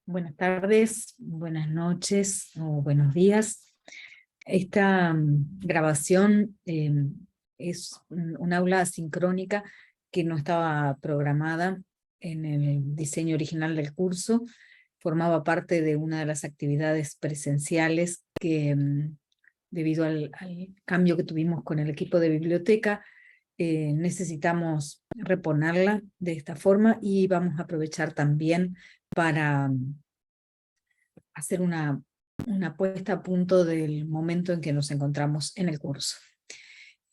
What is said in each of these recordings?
Buenas tardes, buenas noches o buenos días. Esta grabación es un aula asincrónica que no estaba programada en el diseño original del curso. Formaba parte de una de las actividades presenciales que, debido al cambio que tuvimos con el equipo de biblioteca, necesitamos reponerla de esta forma y vamos a aprovechar también para hacer una puesta a punto del momento en que nos encontramos en el curso.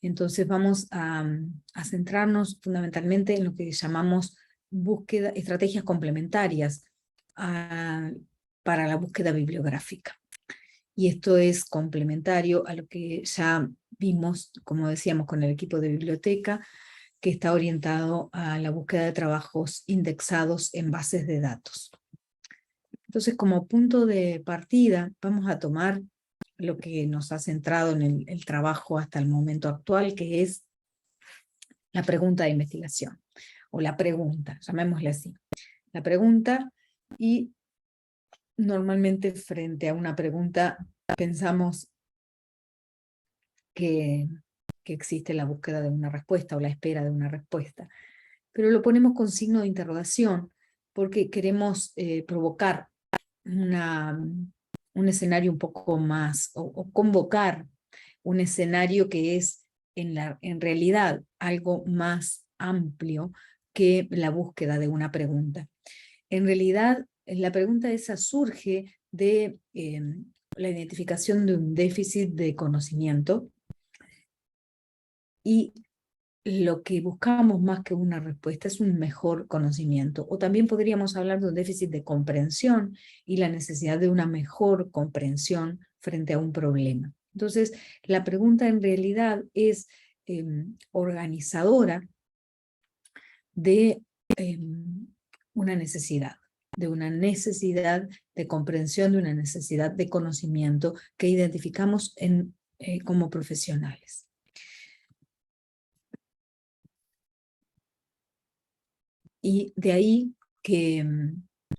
Entonces vamos a centrarnos fundamentalmente en lo que llamamos estrategias complementarias para la búsqueda bibliográfica. Y esto es complementario a lo que ya vimos, como decíamos, con el equipo de biblioteca, que está orientado a la búsqueda de trabajos indexados en bases de datos. Entonces, como punto de partida, vamos a tomar lo que nos ha centrado en el trabajo hasta el momento actual, que es la pregunta de investigación, o la pregunta, llamémosle así. La pregunta, y normalmente frente a una pregunta pensamos que existe la búsqueda de una respuesta o la espera de una respuesta, pero lo ponemos con signo de interrogación porque queremos provocar un escenario un poco más, o convocar un escenario que es en realidad algo más amplio que la búsqueda de una pregunta. En realidad, la pregunta esa surge de la identificación de un déficit de conocimiento, y lo que buscamos más que una respuesta es un mejor conocimiento. O también podríamos hablar de un déficit de comprensión y la necesidad de una mejor comprensión frente a un problema. Entonces, la pregunta en realidad es organizadora de una necesidad de comprensión, de una necesidad de conocimiento que identificamos como profesionales. Y de ahí que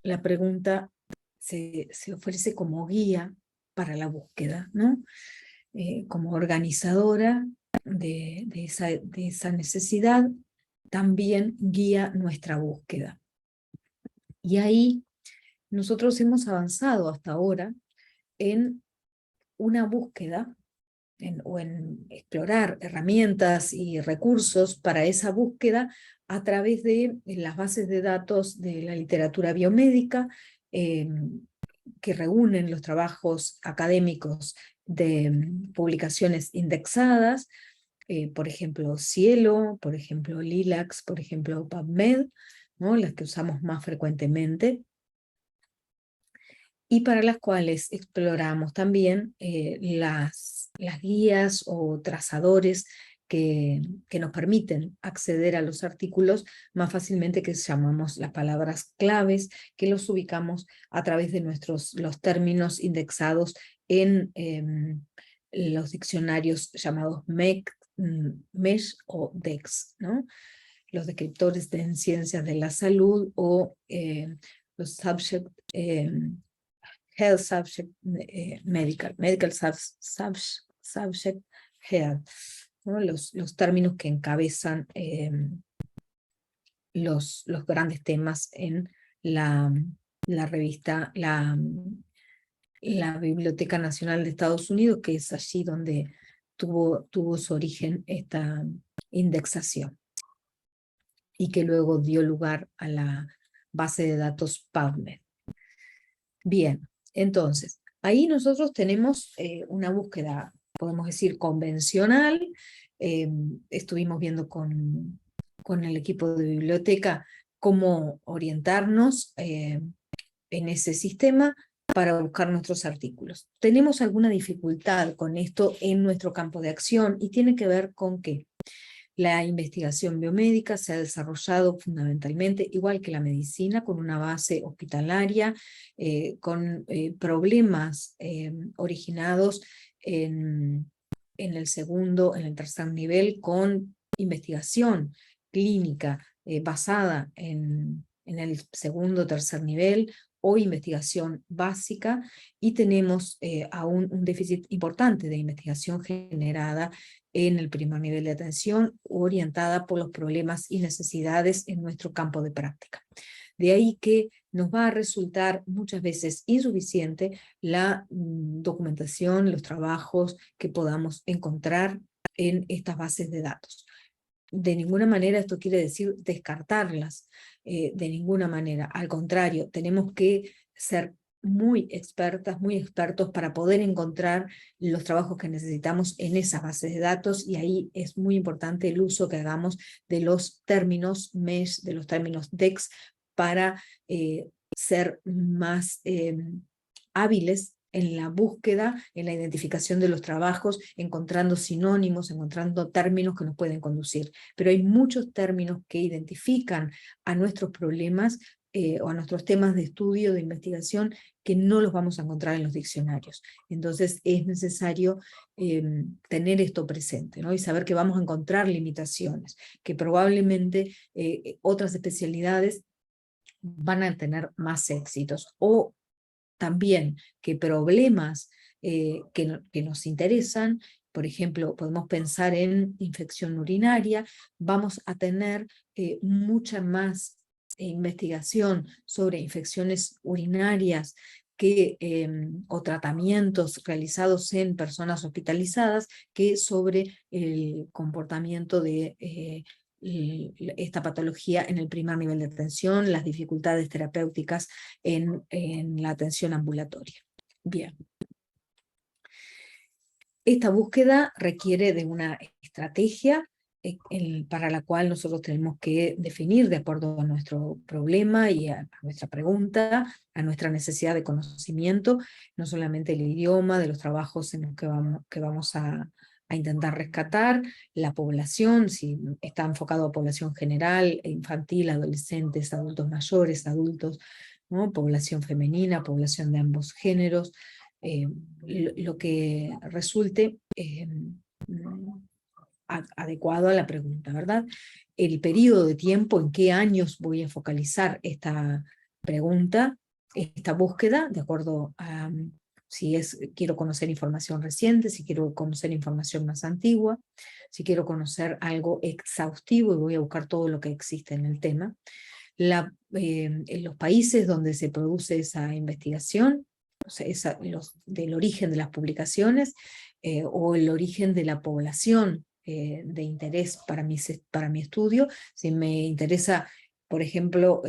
la pregunta se ofrece como guía para la búsqueda, ¿no? Como organizadora de esa necesidad, también guía nuestra búsqueda. Y ahí nosotros hemos avanzado hasta ahora en una búsqueda, o en explorar herramientas y recursos para esa búsqueda a través de las bases de datos de la literatura biomédica, que reúnen los trabajos académicos de publicaciones indexadas, por ejemplo Cielo, por ejemplo Lilacs, por ejemplo PubMed, ¿no? Las que usamos más frecuentemente, y para las cuales exploramos también las guías o trazadores que nos permiten acceder a los artículos más fácilmente, que llamamos las palabras claves, que los ubicamos a través de los términos indexados en los diccionarios llamados MESH o DEX, ¿no? Los descriptores en ciencias de la salud, o los subject health subject medical subject health, ¿no? Los términos que encabezan los grandes temas en la revista, la Biblioteca Nacional de Estados Unidos, que es allí donde tuvo su origen esta indexación, y que luego dio lugar a la base de datos PubMed. Bien, entonces, ahí nosotros tenemos una búsqueda, podemos decir, convencional. Estuvimos viendo con el equipo de biblioteca cómo orientarnos en ese sistema para buscar nuestros artículos. Tenemos alguna dificultad con esto en nuestro campo de acción, y tiene que ver con que la investigación biomédica se ha desarrollado fundamentalmente, igual que la medicina, con una base hospitalaria, con problemas originados en el segundo, en el tercer nivel, con investigación clínica basada en el segundo o tercer nivel, o investigación básica, y tenemos aún un déficit importante de investigación generada en el primer nivel de atención, orientada por los problemas y necesidades en nuestro campo de práctica. De ahí que nos va a resultar muchas veces insuficiente la documentación, los trabajos que podamos encontrar en estas bases de datos. De ninguna manera esto quiere decir descartarlas, de ninguna manera. Al contrario, tenemos que ser muy expertas, muy expertos para poder encontrar los trabajos que necesitamos en esas bases de datos, y ahí es muy importante el uso que hagamos de los términos MESH, de los términos DEX, para ser más hábiles en la búsqueda, en la identificación de los trabajos, encontrando sinónimos, encontrando términos que nos pueden conducir. Pero hay muchos términos que identifican a nuestros problemas o a nuestros temas de estudio, de investigación, que no los vamos a encontrar en los diccionarios. Entonces es necesario tener esto presente, ¿no? Y saber que vamos a encontrar limitaciones, que probablemente otras especialidades van a tener más éxitos, o también que problemas que nos interesan, por ejemplo, podemos pensar en infección urinaria, vamos a tener mucha más investigación sobre infecciones urinarias o tratamientos realizados en personas hospitalizadas, que sobre el comportamiento de esta patología en el primer nivel de atención, las dificultades terapéuticas en la atención ambulatoria. Bien. Esta búsqueda requiere de una estrategia para la cual nosotros tenemos que definir, de acuerdo a nuestro problema y a nuestra pregunta, a nuestra necesidad de conocimiento, no solamente el idioma, de los trabajos en los que vamos a intentar rescatar, la población, si está enfocado a población general, infantil, adolescentes, adultos mayores, adultos, ¿no? Población femenina, población de ambos géneros, lo que resulte adecuado a la pregunta, ¿verdad? El periodo de tiempo, en qué años voy a focalizar esta pregunta, esta búsqueda, de acuerdo a si quiero conocer información reciente, si quiero conocer información más antigua, si quiero conocer algo exhaustivo y voy a buscar todo lo que existe en el tema. En los países donde se produce esa investigación, o sea, del origen de las publicaciones, o el origen de la población de interés para mi estudio. Si me interesa, por ejemplo,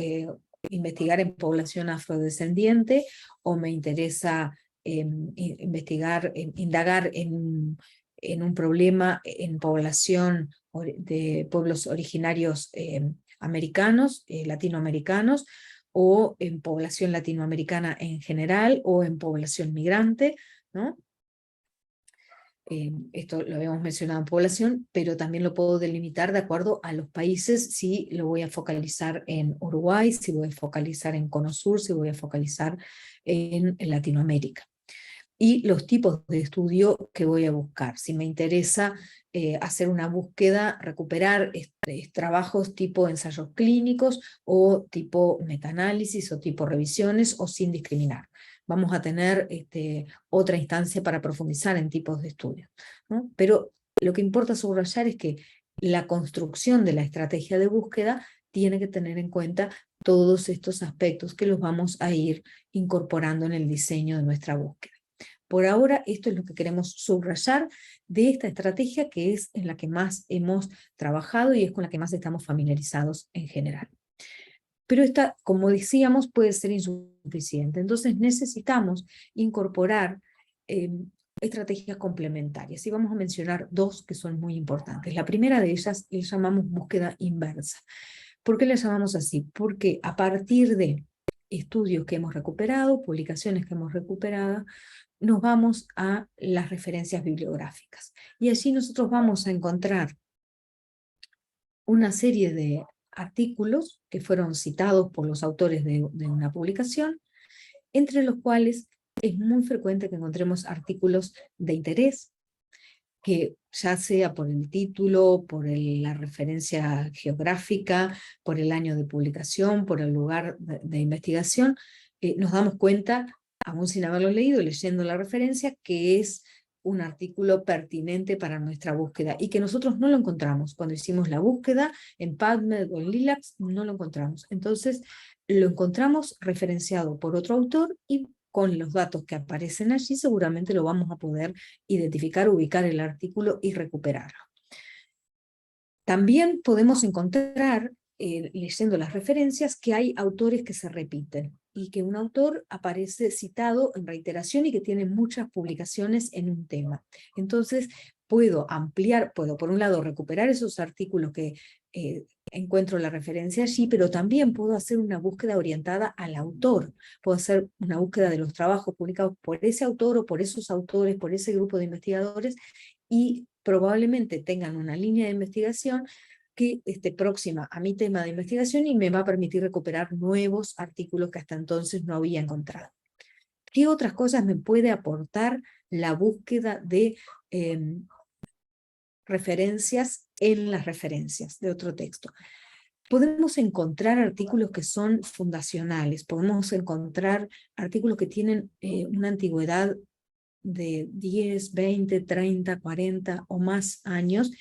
investigar en población afrodescendiente, o me interesa indagar en un problema en población de pueblos originarios americanos, latinoamericanos, o en población latinoamericana en general, o en población migrante, ¿no? Esto lo habíamos mencionado en población, pero también lo puedo delimitar de acuerdo a los países, si lo voy a focalizar en Uruguay, si voy a focalizar en Cono Sur, si voy a focalizar en Latinoamérica. Y los tipos de estudio que voy a buscar. Si me interesa hacer una búsqueda, recuperar trabajos tipo ensayos clínicos, o tipo metaanálisis, o tipo revisiones, o sin discriminar. Vamos a tener otra instancia para profundizar en tipos de estudio, ¿no? Pero lo que importa subrayar es que la construcción de la estrategia de búsqueda tiene que tener en cuenta todos estos aspectos, que los vamos a ir incorporando en el diseño de nuestra búsqueda. Por ahora, esto es lo que queremos subrayar de esta estrategia, que es en la que más hemos trabajado y es con la que más estamos familiarizados en general. Pero esta, como decíamos, puede ser insuficiente. Entonces necesitamos incorporar estrategias complementarias. Y vamos a mencionar dos que son muy importantes. La primera de ellas la llamamos búsqueda inversa. ¿Por qué la llamamos así? Porque a partir de estudios que hemos recuperado, publicaciones que hemos recuperado, nos vamos a las referencias bibliográficas. Y allí nosotros vamos a encontrar una serie de artículos que fueron citados por los autores de una publicación, entre los cuales es muy frecuente que encontremos artículos de interés, que ya sea por el título, por la referencia geográfica, por el año de publicación, por el lugar de investigación, nos damos cuenta, aún sin haberlo leído, leyendo la referencia, que es un artículo pertinente para nuestra búsqueda y que nosotros no lo encontramos. Cuando hicimos la búsqueda en PubMed o en Lilacs, no lo encontramos. Entonces, lo encontramos referenciado por otro autor y con los datos que aparecen allí seguramente lo vamos a poder identificar, ubicar el artículo y recuperarlo. También podemos encontrar, leyendo las referencias, que hay autores que se repiten y que un autor aparece citado en reiteración y que tiene muchas publicaciones en un tema. Entonces, puedo ampliar, puedo por un lado recuperar esos artículos que encuentro la referencia allí, pero también puedo hacer una búsqueda orientada al autor. Puedo hacer una búsqueda de los trabajos publicados por ese autor o por esos autores, por ese grupo de investigadores, y probablemente tengan una línea de investigación que esté próxima a mi tema de investigación y me va a permitir recuperar nuevos artículos que hasta entonces no había encontrado. ¿Qué otras cosas me puede aportar la búsqueda de referencias en las referencias de otro texto? Podemos encontrar artículos que son fundacionales, podemos encontrar artículos que tienen una antigüedad de 10, 20, 30, 40 o más años,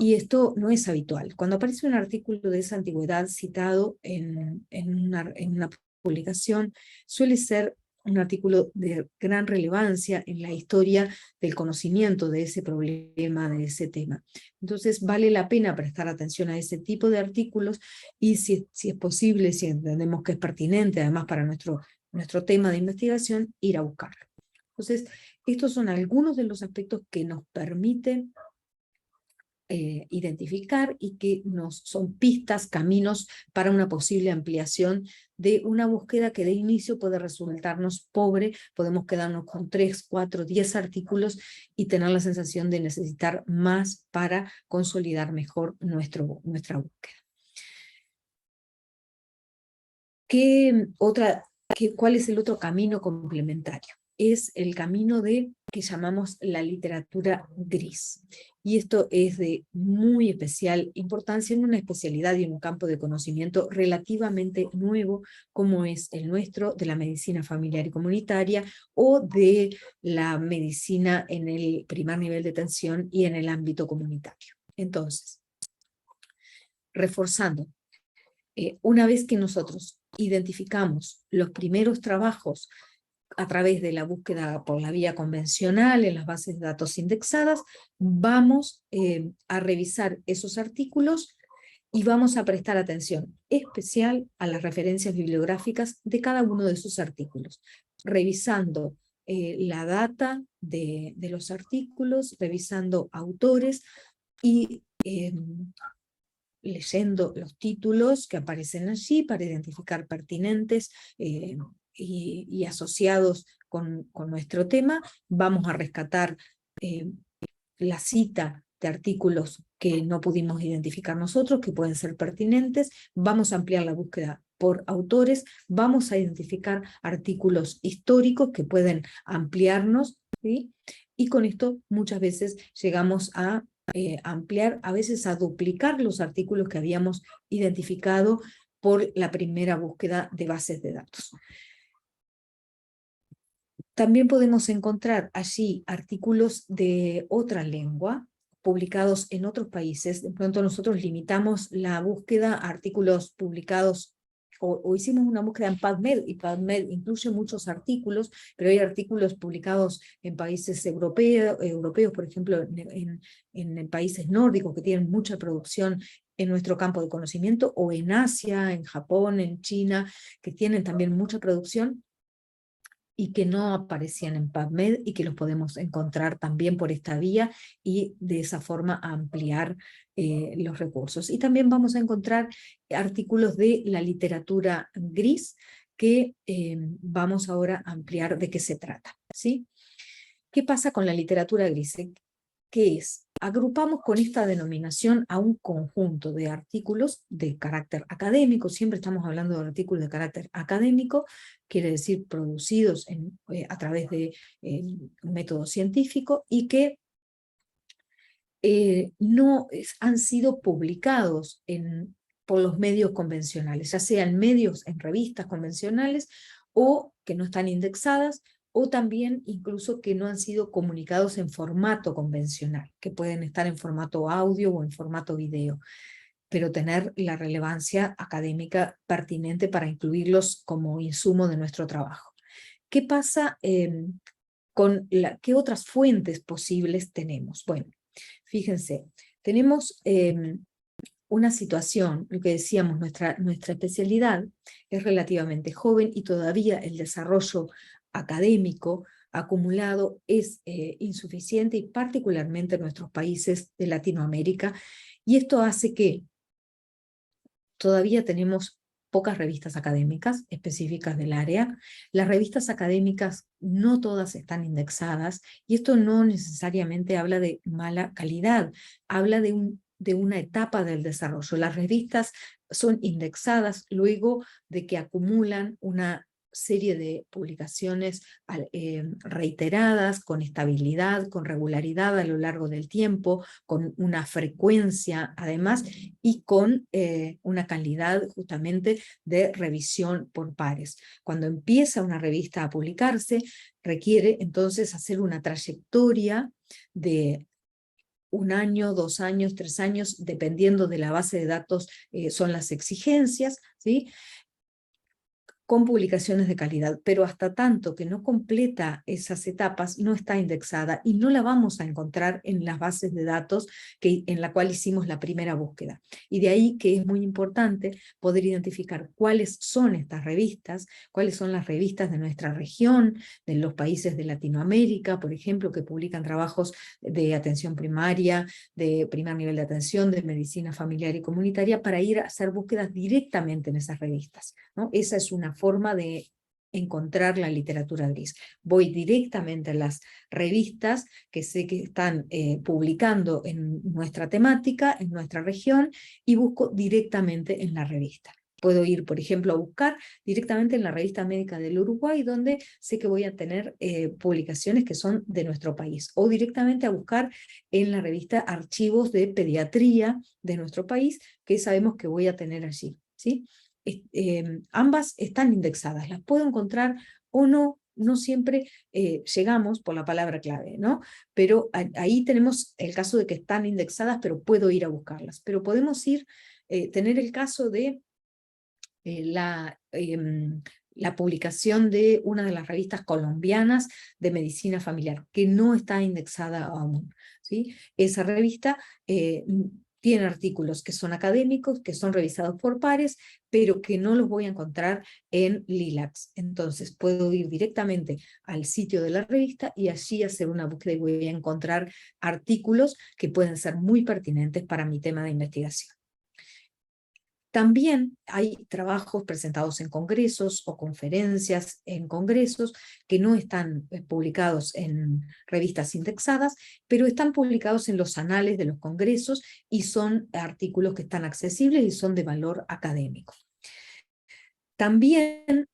y esto no es habitual. Cuando aparece un artículo de esa antigüedad citado en una publicación, suele ser un artículo de gran relevancia en la historia del conocimiento de ese problema, de ese tema. Entonces vale la pena prestar atención a ese tipo de artículos y si es posible, si entendemos que es pertinente además para nuestro tema de investigación, ir a buscarlo. Entonces, estos son algunos de los aspectos que nos permiten identificar y que son pistas, caminos para una posible ampliación de una búsqueda que de inicio puede resultarnos pobre. Podemos quedarnos con 3, 4, 10 artículos y tener la sensación de necesitar más para consolidar mejor nuestra búsqueda. ¿Cuál es el otro camino complementario? Es el camino que llamamos la literatura gris. Y esto es de muy especial importancia en una especialidad y en un campo de conocimiento relativamente nuevo, como es el nuestro, de la medicina familiar y comunitaria, o de la medicina en el primer nivel de atención y en el ámbito comunitario. Entonces, reforzando, una vez que nosotros identificamos los primeros trabajos a través de la búsqueda por la vía convencional en las bases de datos indexadas, vamos a revisar esos artículos y vamos a prestar atención especial a las referencias bibliográficas de cada uno de esos artículos, revisando la data de los artículos, revisando autores y leyendo los títulos que aparecen allí para identificar pertinentes y asociados con nuestro tema. Vamos a rescatar la cita de artículos que no pudimos identificar nosotros, que pueden ser pertinentes. Vamos a ampliar la búsqueda por autores, vamos a identificar artículos históricos que pueden ampliarnos, ¿sí? Y con esto muchas veces llegamos a ampliar, a veces a duplicar los artículos que habíamos identificado por la primera búsqueda de bases de datos. También podemos encontrar allí artículos de otra lengua, publicados en otros países. De pronto nosotros limitamos la búsqueda a artículos publicados, o hicimos una búsqueda en PubMed, y PubMed incluye muchos artículos, pero hay artículos publicados en países europeos, por ejemplo, en países nórdicos que tienen mucha producción en nuestro campo de conocimiento, o en Asia, en Japón, en China, que tienen también mucha producción, y que no aparecían en PubMed y que los podemos encontrar también por esta vía y de esa forma ampliar los recursos. Y también vamos a encontrar artículos de la literatura gris que vamos ahora a ampliar de qué se trata, ¿sí? ¿Qué pasa con la literatura gris? ¿Qué es? Agrupamos con esta denominación a un conjunto de artículos de carácter académico. Siempre estamos hablando de artículos de carácter académico, quiere decir producidos a través de un método científico y que no han sido publicados por los medios convencionales, ya sea en revistas convencionales o que no están indexadas, o también incluso que no han sido comunicados en formato convencional, que pueden estar en formato audio o en formato video, pero tener la relevancia académica pertinente para incluirlos como insumo de nuestro trabajo. ¿Qué pasa qué otras fuentes posibles tenemos? Bueno, fíjense, tenemos una situación, lo que decíamos, nuestra especialidad es relativamente joven y todavía el desarrollo académico acumulado es insuficiente, y particularmente en nuestros países de Latinoamérica, y esto hace que todavía tenemos pocas revistas académicas específicas del área. Las revistas académicas no todas están indexadas, y esto no necesariamente habla de mala calidad, habla de una etapa del desarrollo. Las revistas son indexadas luego de que acumulan una serie de publicaciones reiteradas, con estabilidad, con regularidad a lo largo del tiempo, con una frecuencia además, y con una calidad justamente de revisión por pares. Cuando empieza una revista a publicarse, requiere entonces hacer una trayectoria de 1 año, 2 años, 3 años, dependiendo de la base de datos, son las exigencias, ¿sí?, con publicaciones de calidad, pero hasta tanto que no completa esas etapas, no está indexada y no la vamos a encontrar en las bases de datos en la cual hicimos la primera búsqueda. Y de ahí que es muy importante poder identificar cuáles son estas revistas, cuáles son las revistas de nuestra región, de los países de Latinoamérica, por ejemplo, que publican trabajos de atención primaria, de primer nivel de atención, de medicina familiar y comunitaria, para ir a hacer búsquedas directamente en esas revistas, ¿no? Esa es una forma de encontrar la literatura gris. Voy directamente a las revistas que sé que están publicando en nuestra temática, en nuestra región, y busco directamente en la revista. Puedo ir, por ejemplo, a buscar directamente en la Revista Médica del Uruguay, donde sé que voy a tener publicaciones que son de nuestro país, o directamente a buscar en la revista Archivos de Pediatría de nuestro país, que sabemos que voy a tener allí, ¿sí? Ambas están indexadas, las puedo encontrar o no, no siempre llegamos por la palabra clave, ¿no? Pero ahí tenemos el caso de que están indexadas, pero puedo ir a buscarlas. Pero podemos tener el caso de la publicación de una de las revistas colombianas de medicina familiar, que no está indexada aún, ¿sí? Esa revista tiene artículos que son académicos, que son revisados por pares, pero que no los voy a encontrar en LILACS. Entonces puedo ir directamente al sitio de la revista y allí hacer una búsqueda, y voy a encontrar artículos que pueden ser muy pertinentes para mi tema de investigación. También hay trabajos presentados en congresos o conferencias en congresos que no están publicados en revistas indexadas, pero están publicados en los anales de los congresos, y son artículos que están accesibles y son de valor académico. También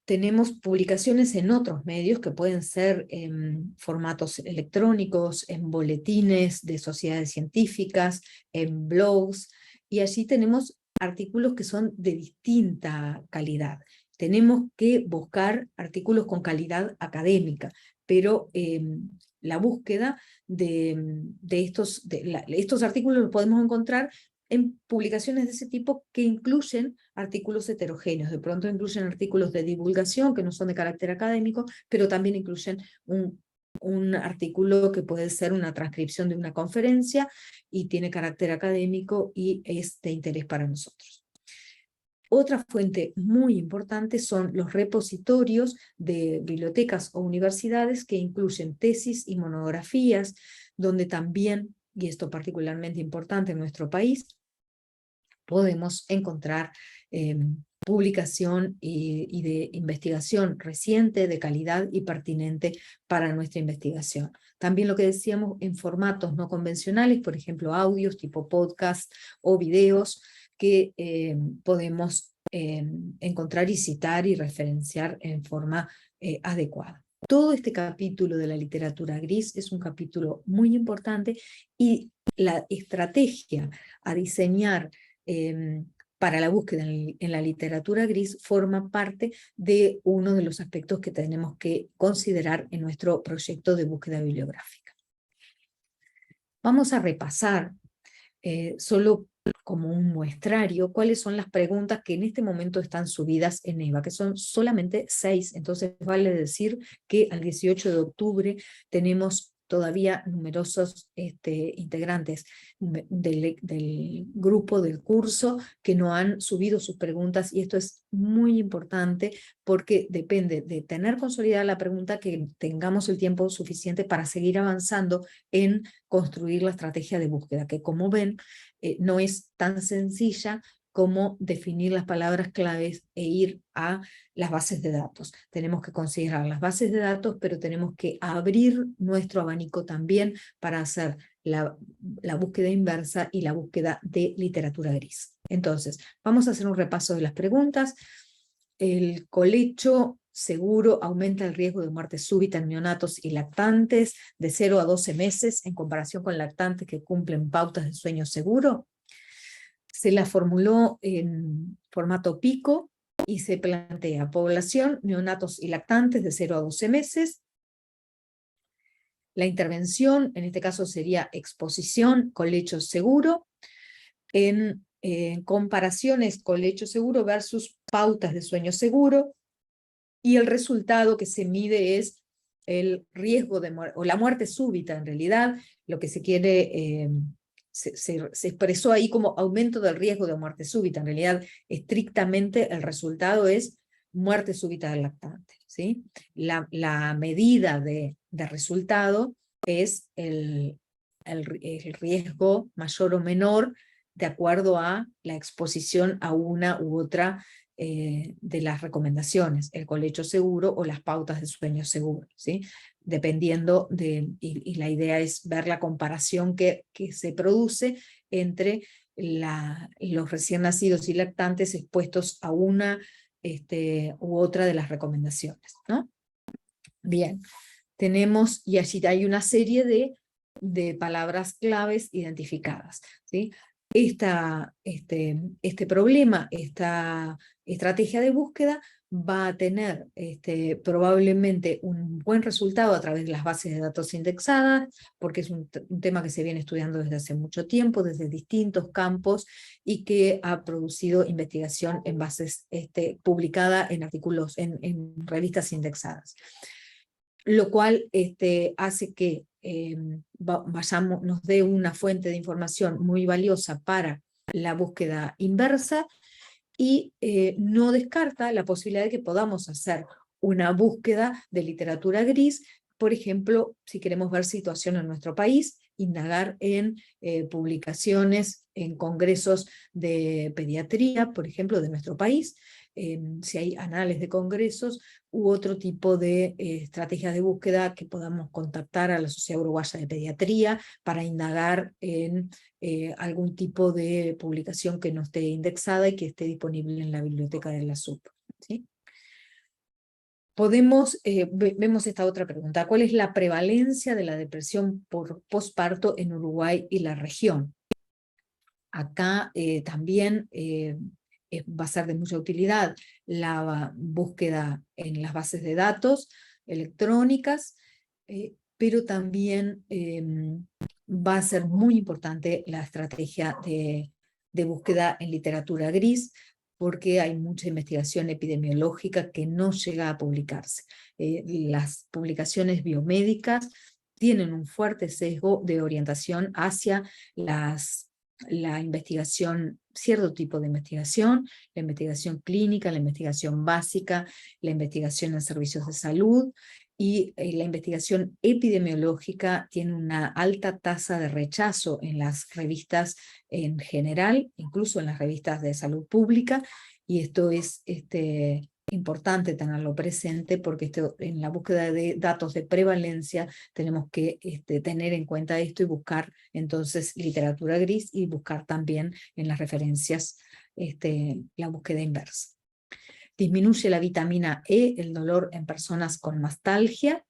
tenemos publicaciones en otros medios que pueden ser en formatos electrónicos, en boletines de sociedades científicas, en blogs, y allí tenemos artículos que son de distinta calidad. Tenemos que buscar artículos con calidad académica, pero la búsqueda de estos artículos los podemos encontrar en publicaciones de ese tipo que incluyen artículos heterogéneos. De pronto incluyen artículos de divulgación que no son de carácter académico, pero también incluyen un artículo que puede ser una transcripción de una conferencia y tiene carácter académico y es de interés para nosotros. Otra fuente muy importante son los repositorios de bibliotecas o universidades que incluyen tesis y monografías, donde también, y esto particularmente importante en nuestro país, podemos encontrar publicación y de investigación reciente, de calidad y pertinente para nuestra investigación. También lo que decíamos, en formatos no convencionales, por ejemplo, audios tipo podcast o videos que podemos encontrar y citar y referenciar en forma adecuada. Todo este capítulo de la literatura gris es un capítulo muy importante, y la estrategia a diseñar para la búsqueda en la literatura gris forma parte de uno de los aspectos que tenemos que considerar en nuestro proyecto de búsqueda bibliográfica. Vamos a repasar, solo como un muestrario, cuáles son las preguntas que en este momento están subidas en EVA, que son solamente 6, entonces vale decir que al 18 de octubre tenemos todavía numerosos integrantes del grupo del curso que no han subido sus preguntas, y esto es muy importante porque depende de tener consolidada la pregunta, que tengamos el tiempo suficiente para seguir avanzando en construir la estrategia de búsqueda, que como ven, no es tan sencilla como definir las palabras claves e ir a las bases de datos. Tenemos que considerar las bases de datos, pero tenemos que abrir nuestro abanico también para hacer la búsqueda inversa y la búsqueda de literatura gris. Entonces, vamos a hacer un repaso de las preguntas. El colecho seguro aumenta el riesgo de muerte súbita en neonatos y lactantes de 0 a 12 meses en comparación con lactantes que cumplen pautas de sueño seguro. Se la formuló en formato pico y se plantea población, neonatos y lactantes de 0 a 12 meses. La intervención, en este caso sería exposición, colecho seguro, en comparaciones colecho seguro versus pautas de sueño seguro, y el resultado que se mide es el riesgo de muerte, o la muerte súbita en realidad, lo que se quiere, se expresó ahí como aumento del riesgo de muerte súbita, en realidad estrictamente el resultado es muerte súbita del lactante, ¿sí? La medida de resultado es el riesgo mayor o menor de acuerdo a la exposición a una u otra de las recomendaciones, el colecho seguro o las pautas de sueño seguro, ¿sí? Dependiendo de, y la idea es ver la comparación que se produce entre los recién nacidos y lactantes expuestos a una u otra de las recomendaciones, ¿no? Bien, tenemos, y allí hay una serie de palabras claves identificadas, ¿sí? Este problema, esta estrategia de búsqueda va a tener probablemente un buen resultado a través de las bases de datos indexadas, porque es un tema que se viene estudiando desde hace mucho tiempo, desde distintos campos, y que ha producido investigación en bases publicada en artículos, en revistas indexadas. Lo cual hace que nos dé una fuente de información muy valiosa para la búsqueda inversa, y no descarta la posibilidad de que podamos hacer una búsqueda de literatura gris, por ejemplo, si queremos ver situación en nuestro país, indagar en publicaciones en congresos de pediatría, por ejemplo, de nuestro país, si hay anales de congresos, u otro tipo de estrategias de búsqueda, que podamos contactar a la Sociedad Uruguaya de Pediatría para indagar en algún tipo de publicación que no esté indexada y que esté disponible en la biblioteca de la SUP, ¿sí? Vemos esta otra pregunta: ¿cuál es la prevalencia de la depresión por posparto en Uruguay y la región? Acá también va a ser de mucha utilidad la búsqueda en las bases de datos electrónicas, pero también va a ser muy importante la estrategia de búsqueda en literatura gris, porque hay mucha investigación epidemiológica que no llega a publicarse. Las publicaciones biomédicas tienen un fuerte sesgo de orientación hacia la investigación, cierto tipo de investigación, la investigación clínica, la investigación básica, la investigación en servicios de salud, y la investigación epidemiológica tiene una alta tasa de rechazo en las revistas en general, incluso en las revistas de salud pública, y esto es importante tenerlo presente, porque en la búsqueda de datos de prevalencia tenemos que tener en cuenta esto y buscar entonces literatura gris, y buscar también en las referencias la búsqueda inversa. Disminuye la vitamina E el dolor en personas con mastalgia.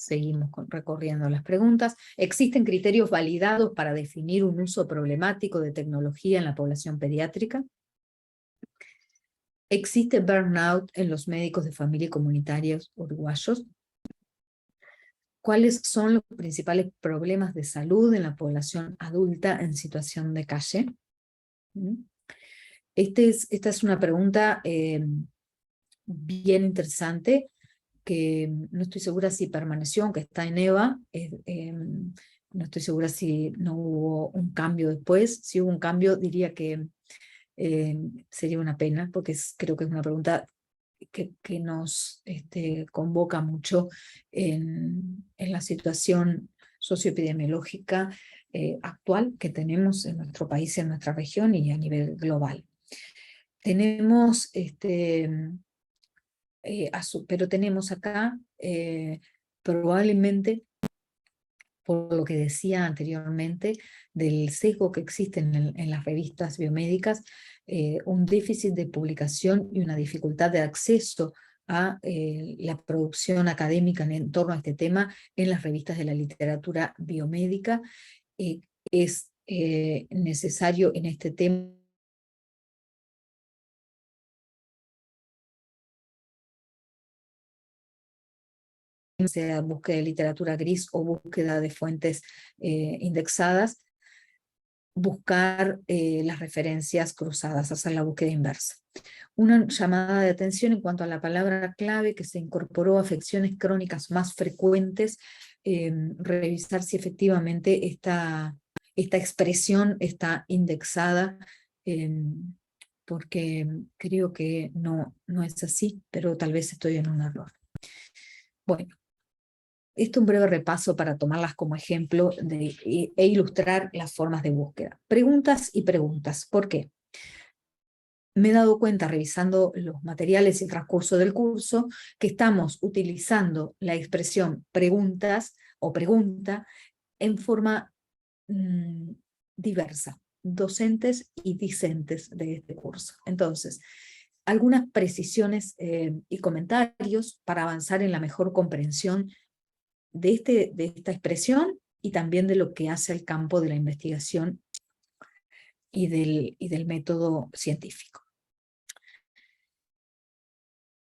seguimos recorriendo las preguntas. ¿Existen criterios validados para definir un uso problemático de tecnología en la población pediátrica? ¿Existe burnout en los médicos de familia y comunitarios uruguayos? ¿Cuáles son los principales problemas de salud en la población adulta en situación de calle? Esta es una pregunta bien interesante, que no estoy segura si permaneció, aunque está en EVA, no estoy segura si no hubo un cambio después. Si hubo un cambio, diría que sería una pena, porque creo que es una pregunta que nos convoca mucho en la situación socioepidemiológica actual que tenemos en nuestro país, en nuestra región y a nivel global. Tenemos, pero tenemos acá probablemente, por lo que decía anteriormente, del sesgo que existe en las revistas biomédicas, un déficit de publicación y una dificultad de acceso a la producción académica en torno a este tema en las revistas de la literatura biomédica. Es necesario en este tema sea búsqueda de literatura gris o búsqueda de fuentes indexadas, buscar las referencias cruzadas, hacer la búsqueda inversa. Una llamada de atención en cuanto a la palabra clave que se incorporó a afecciones crónicas más frecuentes, revisar si efectivamente esta expresión está indexada, porque creo que no es así, pero tal vez estoy en un error. Bueno, esto es un breve repaso para tomarlas como ejemplo e ilustrar las formas de búsqueda. Preguntas y preguntas. ¿Por qué? Me he dado cuenta, revisando los materiales y el transcurso del curso, que estamos utilizando la expresión preguntas o pregunta en forma diversa, docentes y discentes de este curso. Entonces, algunas precisiones y comentarios para avanzar en la mejor comprensión de esta expresión y también de lo que hace el campo de la investigación y del método científico.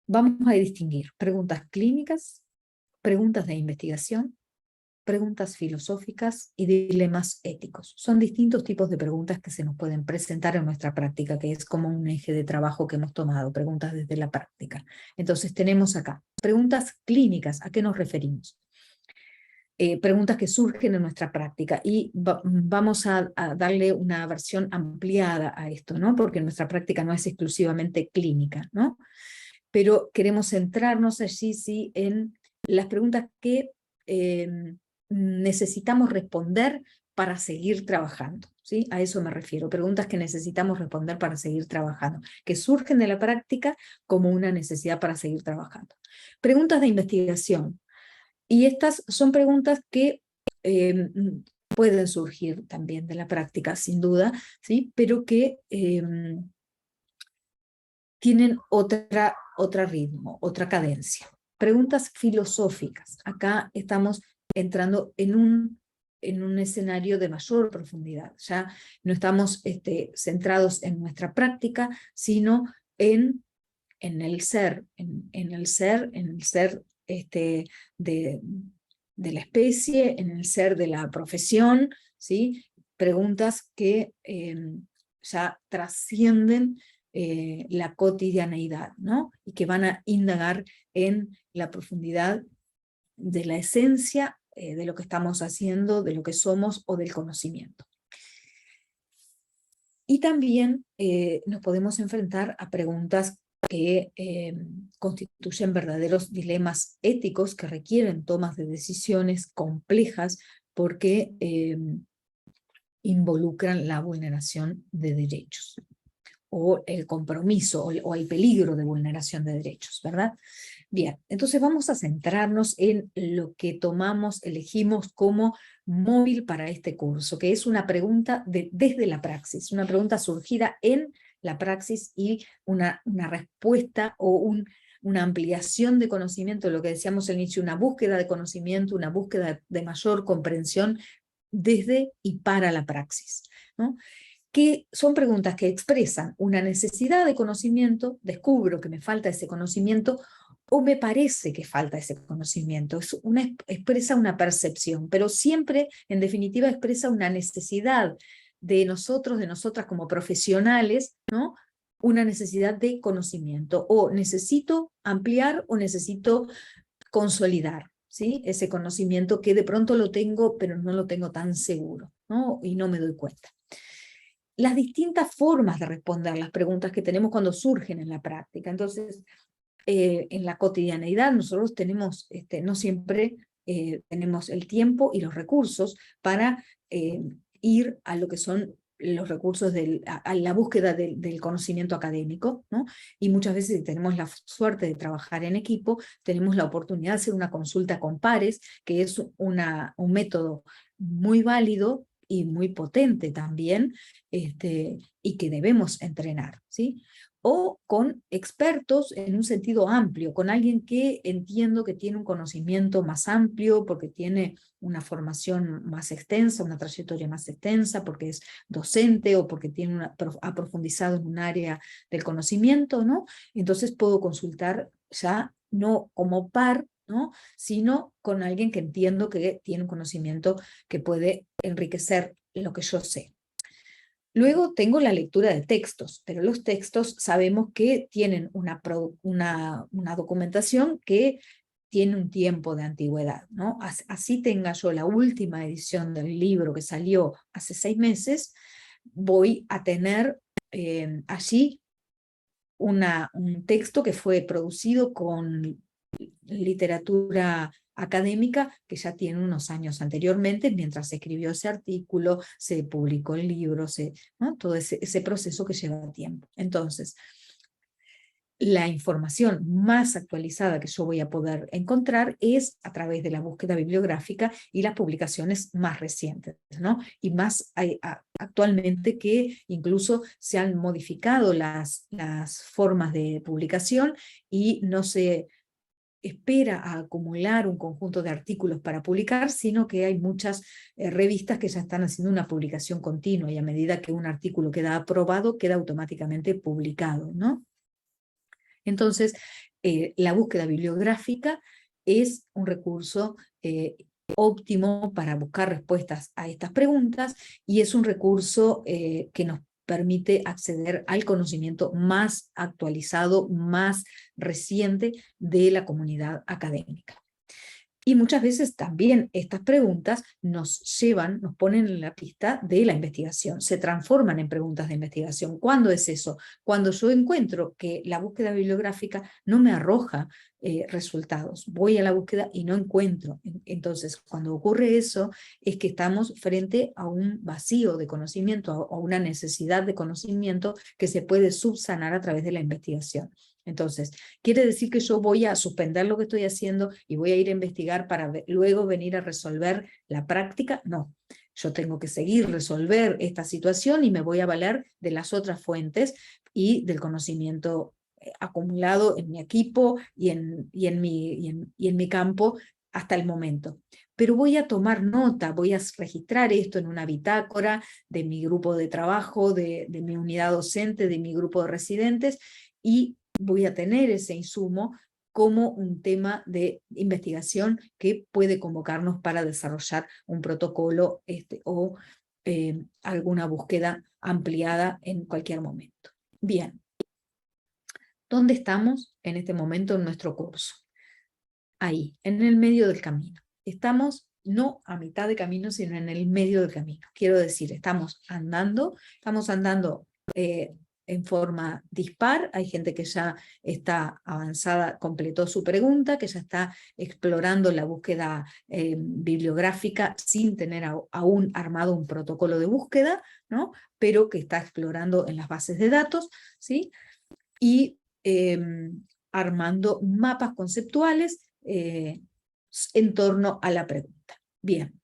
Vamos a distinguir preguntas clínicas, preguntas de investigación, preguntas filosóficas y dilemas éticos. Son distintos tipos de preguntas que se nos pueden presentar en nuestra práctica, que es como un eje de trabajo que hemos tomado, preguntas desde la práctica. Entonces tenemos acá preguntas clínicas. ¿A qué nos referimos? Preguntas que surgen en nuestra práctica, y vamos a darle una versión ampliada a esto, ¿no? Porque nuestra práctica no es exclusivamente clínica, ¿no? Pero queremos centrarnos allí sí en las preguntas que necesitamos responder para seguir trabajando, ¿sí? A eso me refiero, preguntas que necesitamos responder para seguir trabajando, que surgen de la práctica como una necesidad para seguir trabajando. Preguntas de investigación. Y estas son preguntas que pueden surgir también de la práctica, sin duda, ¿sí? Pero que tienen otro ritmo, otra cadencia. Preguntas filosóficas. Acá estamos entrando en un escenario de mayor profundidad. Ya no estamos centrados en nuestra práctica, sino en el ser, en el ser de la especie, en el ser de la profesión, ¿sí? Preguntas que ya trascienden la cotidianeidad, ¿no? Y que van a indagar en la profundidad de la esencia de lo que estamos haciendo, de lo que somos o del conocimiento. Y también nos podemos enfrentar a preguntas que constituyen verdaderos dilemas éticos que requieren tomas de decisiones complejas porque involucran la vulneración de derechos, o el compromiso, o el peligro de vulneración de derechos, ¿verdad? Bien, entonces vamos a centrarnos en lo que elegimos como móvil para este curso, que es una pregunta desde la praxis, una pregunta surgida en la praxis y una respuesta o una ampliación de conocimiento, lo que decíamos al inicio, una búsqueda de conocimiento, una búsqueda de mayor comprensión desde y para la praxis, ¿no? Que son preguntas que expresan una necesidad de conocimiento, descubro que me falta ese conocimiento, o me parece que falta ese conocimiento. Expresa una percepción, pero siempre, en definitiva, expresa una necesidad de nosotros, de nosotras como profesionales, ¿no? Una necesidad de conocimiento, o necesito ampliar o necesito consolidar, ¿sí? Ese conocimiento que de pronto lo tengo, pero no lo tengo tan seguro, ¿no? Y no me doy cuenta. Las distintas formas de responder las preguntas que tenemos cuando surgen en la práctica. Entonces, en la cotidianeidad nosotros tenemos, no siempre tenemos el tiempo y los recursos para ir a lo que son los recursos a la búsqueda del conocimiento académico, ¿no? Y muchas veces, si tenemos la suerte de trabajar en equipo, tenemos la oportunidad de hacer una consulta con pares, que es un método muy válido y muy potente también, y que debemos entrenar, ¿sí? O con expertos en un sentido amplio, con alguien que entiendo que tiene un conocimiento más amplio, porque tiene una formación más extensa, una trayectoria más extensa, porque es docente o porque ha profundizado en un área del conocimiento, ¿no? Entonces puedo consultar ya no como par, ¿no? Sino con alguien que entiendo que tiene un conocimiento que puede enriquecer lo que yo sé. Luego tengo la lectura de textos, pero los textos sabemos que tienen una documentación que tiene un tiempo de antigüedad, ¿no? Así tenga yo la última edición del libro que salió hace 6 meses, voy a tener allí un texto que fue producido con literatura académica que ya tiene unos años anteriormente, mientras se escribió ese artículo, se publicó el libro, ¿no? Todo ese proceso que lleva tiempo. Entonces, la información más actualizada que yo voy a poder encontrar es a través de la búsqueda bibliográfica y las publicaciones más recientes, ¿no? Y más actualmente, que incluso se han modificado las formas de publicación y no se espera a acumular un conjunto de artículos para publicar, sino que hay muchas revistas que ya están haciendo una publicación continua, y a medida que un artículo queda aprobado, queda automáticamente publicado, ¿no? Entonces, la búsqueda bibliográfica es un recurso óptimo para buscar respuestas a estas preguntas, y es un recurso que nos permite acceder al conocimiento más actualizado, más reciente de la comunidad académica. Y muchas veces también estas preguntas nos ponen en la pista de la investigación, se transforman en preguntas de investigación. ¿Cuándo es eso? Cuando yo encuentro que la búsqueda bibliográfica no me arroja resultados, voy a la búsqueda y no encuentro. Entonces, cuando ocurre eso, es que estamos frente a un vacío de conocimiento, a una necesidad de conocimiento que se puede subsanar a través de la investigación. Entonces, ¿quiere decir que yo voy a suspender lo que estoy haciendo y voy a ir a investigar para luego venir a resolver la práctica? No, yo tengo que seguir, resolver esta situación, y me voy a valer de las otras fuentes y del conocimiento acumulado en mi equipo y en mi campo hasta el momento. Pero voy a tomar nota, voy a registrar esto en una bitácora de mi grupo de trabajo, de mi unidad docente, de mi grupo de residentes, y voy a tener ese insumo como un tema de investigación que puede convocarnos para desarrollar un protocolo o alguna búsqueda ampliada en cualquier momento. Bien, ¿dónde estamos en este momento en nuestro curso? Ahí, en el medio del camino. Estamos no a mitad de camino, sino en el medio del camino. Quiero decir, estamos andando en forma dispar. Hay gente que ya está avanzada, completó su pregunta, que ya está explorando la búsqueda bibliográfica sin tener aún armado un protocolo de búsqueda, ¿no? Pero que está explorando en las bases de datos, ¿sí? Y armando mapas conceptuales en torno a la pregunta. Bien.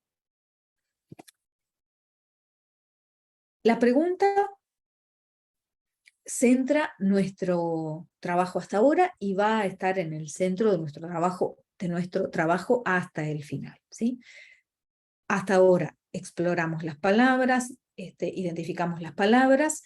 La pregunta centra nuestro trabajo hasta ahora y va a estar en el centro de nuestro trabajo hasta el final, ¿sí? Hasta ahora exploramos las palabras, identificamos las palabras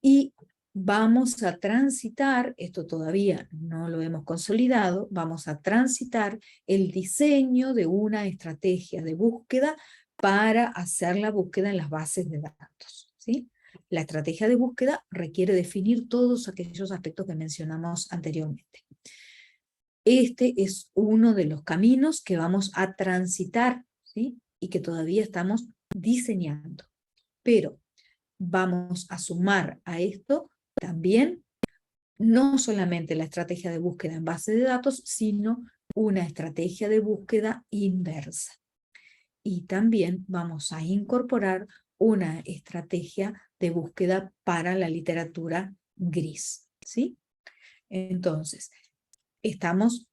y vamos a transitar, esto todavía no lo hemos consolidado, vamos a transitar el diseño de una estrategia de búsqueda para hacer la búsqueda en las bases de datos, ¿sí? La estrategia de búsqueda requiere definir todos aquellos aspectos que mencionamos anteriormente. Este es uno de los caminos que vamos a transitar, ¿sí? Y que todavía estamos diseñando. Pero vamos a sumar a esto también no solamente la estrategia de búsqueda en base de datos, sino una estrategia de búsqueda inversa. Y también vamos a incorporar una estrategia de búsqueda para la literatura gris, ¿sí? Entonces, estamos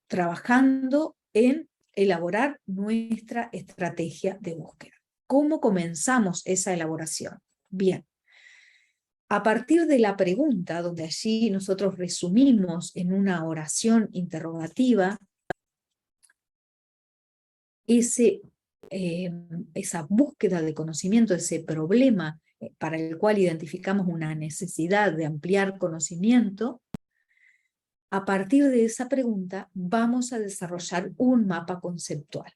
trabajando en elaborar nuestra estrategia de búsqueda. ¿Cómo comenzamos esa elaboración? Bien, a partir de la pregunta, donde allí nosotros resumimos en una oración interrogativa esa búsqueda de conocimiento, ese problema para el cual identificamos una necesidad de ampliar conocimiento, a partir de esa pregunta vamos a desarrollar un mapa conceptual.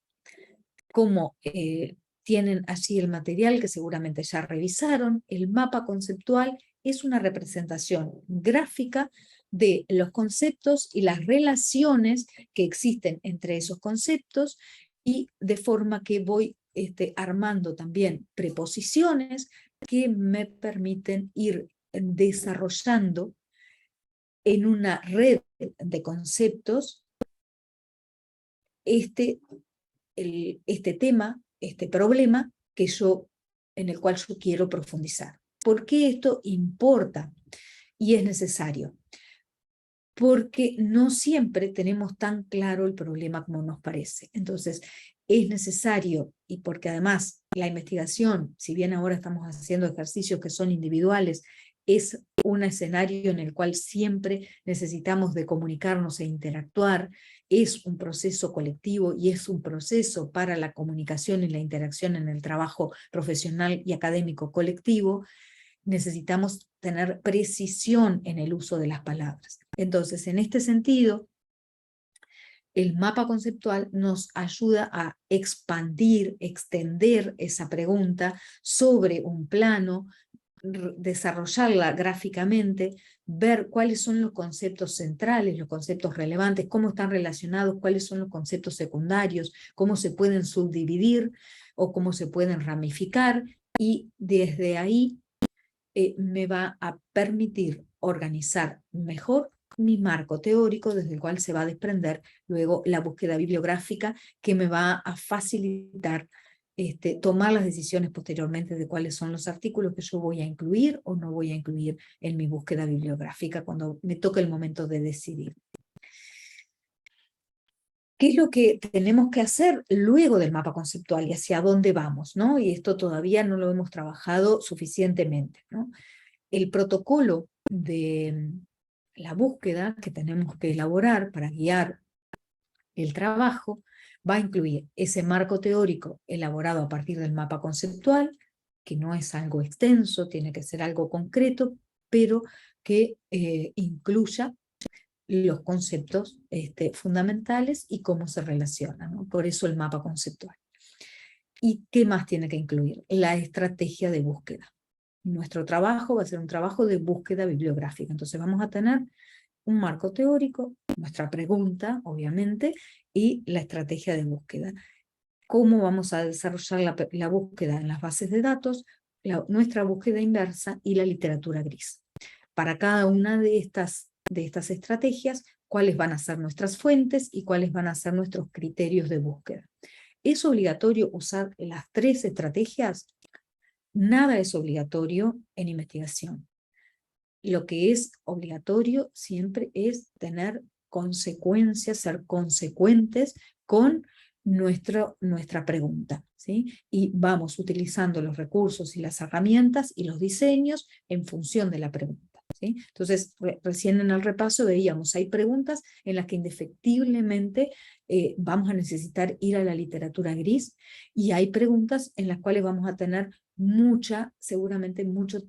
Como tienen allí el material que seguramente ya revisaron, el mapa conceptual es una representación gráfica de los conceptos y las relaciones que existen entre esos conceptos, y de forma que voy armando también preposiciones que me permiten ir desarrollando en una red de conceptos este tema, este problema en el cual yo quiero profundizar. ¿Por qué esto importa y es necesario? Porque no siempre tenemos tan claro el problema como nos parece. Entonces, es necesario, y porque además la investigación, si bien ahora estamos haciendo ejercicios que son individuales, es un escenario en el cual siempre necesitamos de comunicarnos e interactuar, es un proceso colectivo y es un proceso para la comunicación y la interacción en el trabajo profesional y académico colectivo. Necesitamos tener precisión en el uso de las palabras. Entonces, en este sentido, el mapa conceptual nos ayuda a expandir, extender esa pregunta sobre un plano, desarrollarla gráficamente, ver cuáles son los conceptos centrales, los conceptos relevantes, cómo están relacionados, cuáles son los conceptos secundarios, cómo se pueden subdividir o cómo se pueden ramificar, y desde ahí me va a permitir organizar mejor mi marco teórico, desde el cual se va a desprender luego la búsqueda bibliográfica, que me va a facilitar tomar las decisiones posteriormente de cuáles son los artículos que yo voy a incluir o no voy a incluir en mi búsqueda bibliográfica cuando me toque el momento de decidir. ¿Qué es lo que tenemos que hacer luego del mapa conceptual y hacia dónde vamos, ¿no? Y esto todavía no lo hemos trabajado suficientemente, ¿no? El protocolo de la búsqueda que tenemos que elaborar para guiar el trabajo va a incluir ese marco teórico elaborado a partir del mapa conceptual, que no es algo extenso, tiene que ser algo concreto, pero que incluya los conceptos fundamentales y cómo se relacionan, ¿no? Por eso el mapa conceptual. ¿Y qué más tiene que incluir? La estrategia de búsqueda. Nuestro trabajo va a ser un trabajo de búsqueda bibliográfica. Entonces vamos a tener un marco teórico, nuestra pregunta, obviamente, y la estrategia de búsqueda. ¿Cómo vamos a desarrollar la búsqueda en las bases de datos, nuestra búsqueda inversa y la literatura gris? Para cada una de estas estrategias, cuáles van a ser nuestras fuentes y cuáles van a ser nuestros criterios de búsqueda. ¿Es obligatorio usar las 3 estrategias? Nada es obligatorio en investigación. Lo que es obligatorio siempre es tener consecuencias, ser consecuentes con nuestra pregunta, ¿sí? Y vamos utilizando los recursos y las herramientas y los diseños en función de la pregunta. ¿sí? Entonces, recién en el repaso veíamos, hay preguntas en las que indefectiblemente vamos a necesitar ir a la literatura gris, y hay preguntas en las cuales vamos a tener seguramente mucho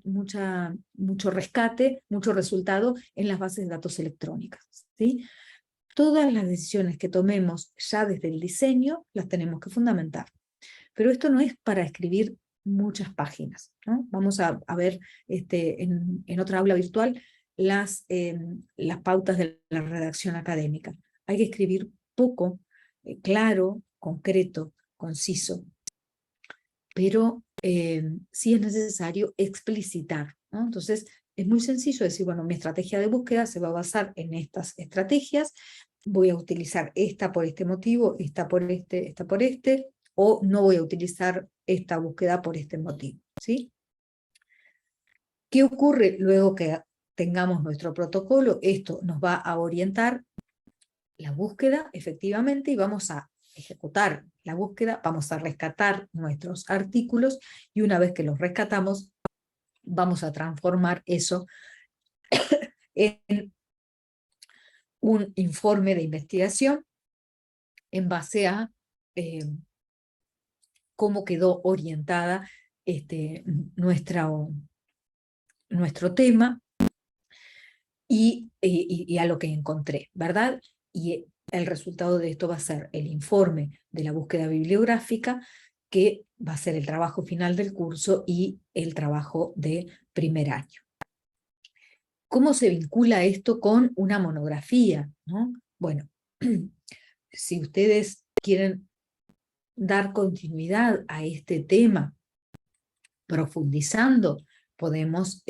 rescate, mucho resultado en las bases de datos electrónicas, ¿sí? Todas las decisiones que tomemos ya desde el diseño las tenemos que fundamentar. Pero esto no es para escribir muchas páginas, ¿no? Vamos a ver en otra aula virtual las pautas de la redacción académica. Hay que escribir poco, claro, concreto, conciso, pero sí es necesario explicitar, ¿no? Entonces, es muy sencillo decir, bueno, mi estrategia de búsqueda se va a basar en estas estrategias, voy a utilizar esta por este motivo, esta por este, o no voy a utilizar esta búsqueda por este motivo, ¿sí? ¿Qué ocurre luego que tengamos nuestro protocolo? Esto nos va a orientar la búsqueda, efectivamente, y vamos a ejecutar la búsqueda, vamos a rescatar nuestros artículos, y una vez que los rescatamos, vamos a transformar eso en un informe de investigación en base a cómo quedó orientada nuestro tema y a lo que encontré, ¿verdad? Y el resultado de esto va a ser el informe de la búsqueda bibliográfica, que va a ser el trabajo final del curso y el trabajo de primer año. ¿Cómo se vincula esto con una monografía, ¿no? Bueno, si ustedes quieren dar continuidad a este tema, profundizando, podemos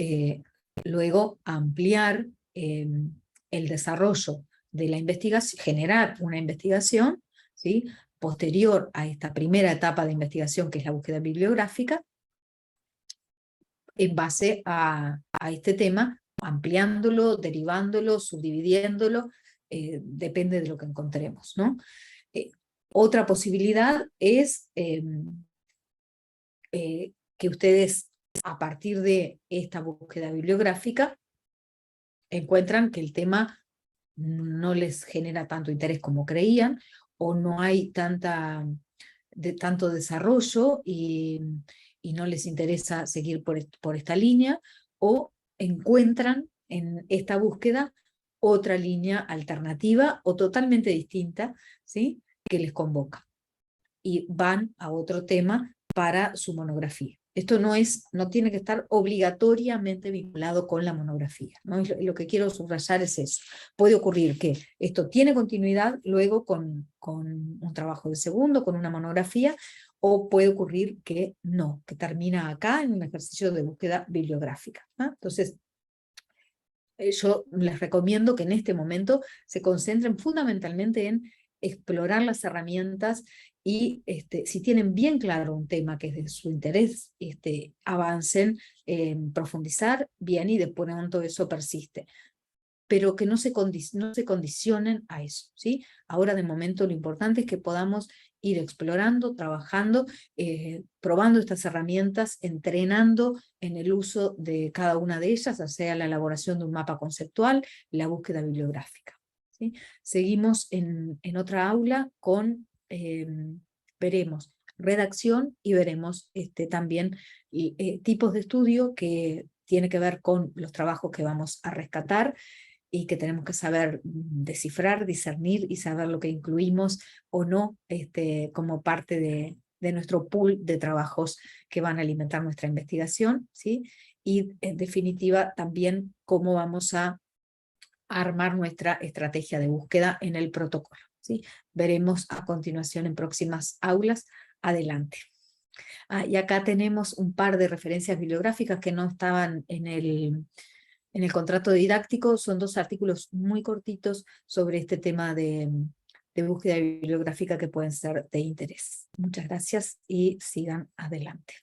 luego ampliar el desarrollo de la investigación, generar una investigación, ¿sí?, posterior a esta primera etapa de investigación, que es la búsqueda bibliográfica, en base a este tema, ampliándolo, derivándolo, subdividiéndolo, depende de lo que encontremos, ¿no? Otra posibilidad es que ustedes, a partir de esta búsqueda bibliográfica, encuentran que el tema no les genera tanto interés como creían, o no hay tanto desarrollo y no les interesa seguir por esta línea, o encuentran en esta búsqueda otra línea alternativa o totalmente distinta, ¿sí?, que les convoca, y van a otro tema para su monografía. Esto no tiene que estar obligatoriamente vinculado con la monografía, ¿no? Lo que quiero subrayar es eso. Puede ocurrir que esto tiene continuidad luego con un trabajo de segundo, con una monografía, o puede ocurrir que no, que termina acá en un ejercicio de búsqueda bibliográfica, ¿no? Entonces, yo les recomiendo que en este momento se concentren fundamentalmente en explorar las herramientas, y si tienen bien claro un tema que es de su interés, avancen en profundizar bien, y después de todo eso persiste. Pero que no se condicionen a eso, ¿sí? Ahora, de momento, lo importante es que podamos ir explorando, trabajando, probando estas herramientas, entrenando en el uso de cada una de ellas, ya sea la elaboración de un mapa conceptual, la búsqueda bibliográfica, ¿sí? Seguimos en otra aula con, veremos redacción, y veremos también tipos de estudio que tiene que ver con los trabajos que vamos a rescatar, y que tenemos que saber descifrar, discernir, y saber lo que incluimos o no como parte de nuestro pool de trabajos que van a alimentar nuestra investigación, ¿sí? Y en definitiva también cómo vamos a armar nuestra estrategia de búsqueda en el protocolo, ¿sí? Veremos a continuación en próximas aulas. Adelante. Y acá tenemos un par de referencias bibliográficas que no estaban en el contrato didáctico. Son 2 artículos muy cortitos sobre este tema de búsqueda bibliográfica que pueden ser de interés. Muchas gracias y sigan adelante.